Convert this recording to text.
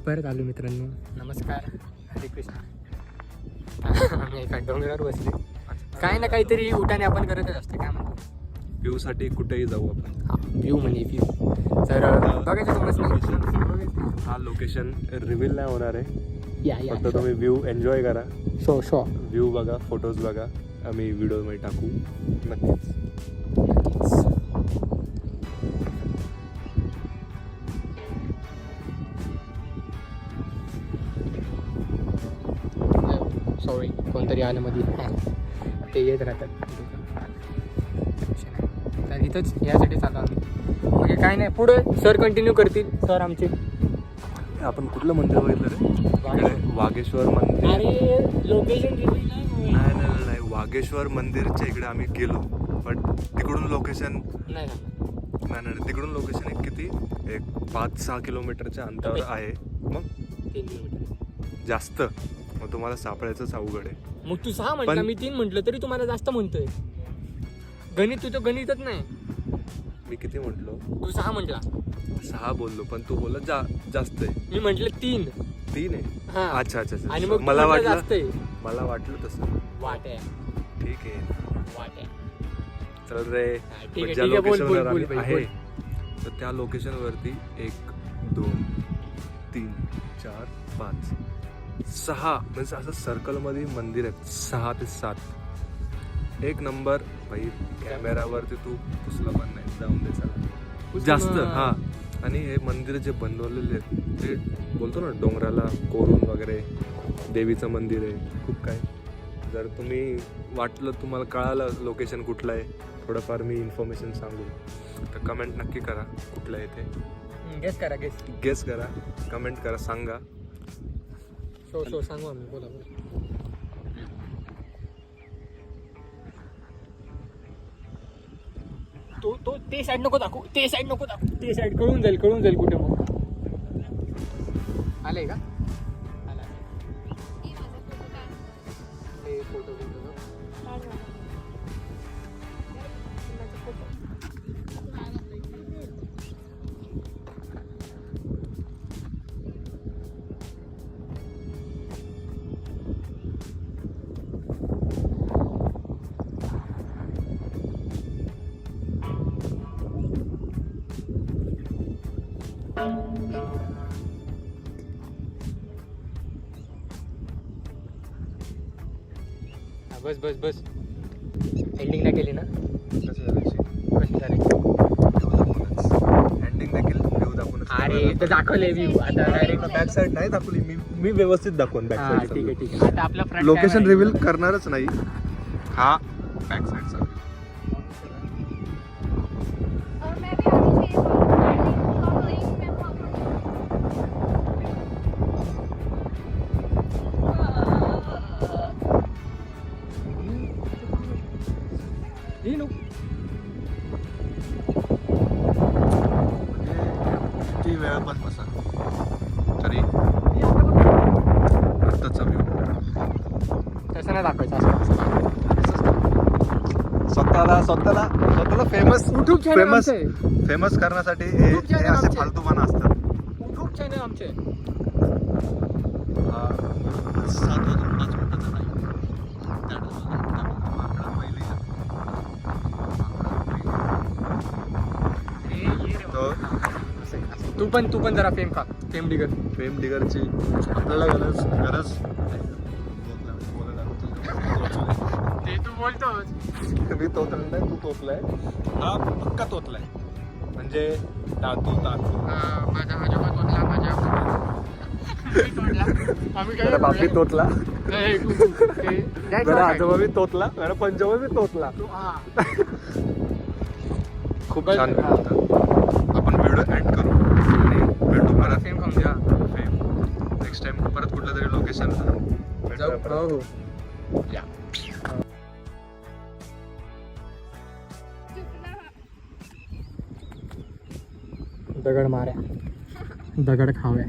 परत आलो मित्रांनो. नमस्कार, हरे कृष्ण. आम्ही एका डोंगरावर बसले. काही ना काहीतरी उठाने आपण करतच असते. काय म्हणतो, व्ह्यू साठी कुठेही जाऊ आपण. हा व्ह्यू म्हणजे व्ह्यू. तर बघायचं समजलं. हा लोकेशन रिव्हील नाही होणार आहे. या फक्त तुम्ही व्ह्यू एन्जॉय करा. शो व्ह्यू बघा, फोटोज बघा, आम्ही व्हिडिओमध्ये टाकू नक्कीच. सॉरी, कोणतरी आलं मध्ये. ते येत राहतात. तर इथंच यासाठी चालू आम्ही. मग काय नाही, पुढे सर कंटिन्यू करतील. सर आमचे. आपण कुठलं मंदिर बघितलं रे? वागेश्वर मंदिर. अरे लोकेशन नाही, वागेश्वर मंदिरच्या इकडे आम्ही गेलो, बट तिकडून लोकेशन नाही नाही तिकडून लोकेशन एक किती, एक 5-6 किलोमीटरच्या अंतरावर आहे. मग 3 किलोमीटर जास्त, मग तुम्हाला सापडायचंच अवघड आहे. मग तू 6 म्हटलं, मी 3 म्हटलं तरी तुम्हाला जास्त म्हणतोय. गणित तुझं गणितच नाही. मी किती म्हटलो? तू 6 म्हटला. 6 बोललो, पण तू बोलला जास्त आहे. मी म्हटलं 3 आहे. हा. अच्छा. आणि मग मला जास्त आहे. वाटलं तसं. वाट आहे. ठीक आहे. चल रे. ठीक आहे, ज्या ठीक आहे. बोल लोकेशनवर बोल आम्ही आहे, तर त्या लोकेशनवरती 1 2 3 4 5 6 म्हणजे असं सर्कलमध्ये मंदिर आहेत. 6 ते 7 एक नंबर. भाई कॅमेरावरती तू पुसलं पण नाही, जाऊन दे चला जास्त. हा, आणि हे मंदिर जे बनवलेले आहेत ते बोलतो ना, डोंगराला कोरून वगैरे देवीचं मंदिर आहे. खूप काय, जर तुम्ही वाटलं, तुम्हाला कळालं लोकेशन कुठलं आहे, थोडंफार मी इन्फॉर्मेशन सांगू, तर कमेंट नक्की करा कुठलं आहे ते. गेस करा, कमेंट करा, सांगा. शो सांगू आम्ही. बोला. तो ते साईड नको दाखवू. ते साईड कळून जाईल कुठे. मग आलंय का? आला. फोटो बस. एंडिंग नाही केली ना? कशी झाली? एंडिंग देखील व्ह्यू दाखवून. अरे तर दाखवले व्ह्यू. आता डायरेक्ट बॅक साईड नाही दाखवली. मी व्यवस्थित दाखवून बॅक साईड. ठीक आहे. आता आपला फ्रंट लोकेशन रिव्हील करणारच नाही. हा बॅक साईडचा. किती वेळ पण बसा तरी आत्ताचा व्ह्यू तसं नाही दाखवायचं. असं स्वतःला फेमस करण्यासाठी हे YouTube channel असे आमचे. फालतूपणा असतात. यूट्यूब चॅनल आमचे. हा 7 वाजून 5 मिनिटाचा टाईम. तू पण जरा फेम डिगरची आपल्याला गरज ते तू बोलतोस. मी तोतला नाही, तू तोतलाय. हा पक्का तोतलाय, म्हणजे दातू माझा आजोबा तोडला. माझा बापी तोतला, माझा आजोबा बी तोतला, माझा पंजोबा बी तोतला. खूप छान होता. आपण व्हिडिओ एंड करू आणि भेटू परत. फेम खाऊन द्या. नेक्स्ट टाइम परत कुठलं तरी लोकेशन जाऊ. या दगड माऱ्या, दगड खाव्या.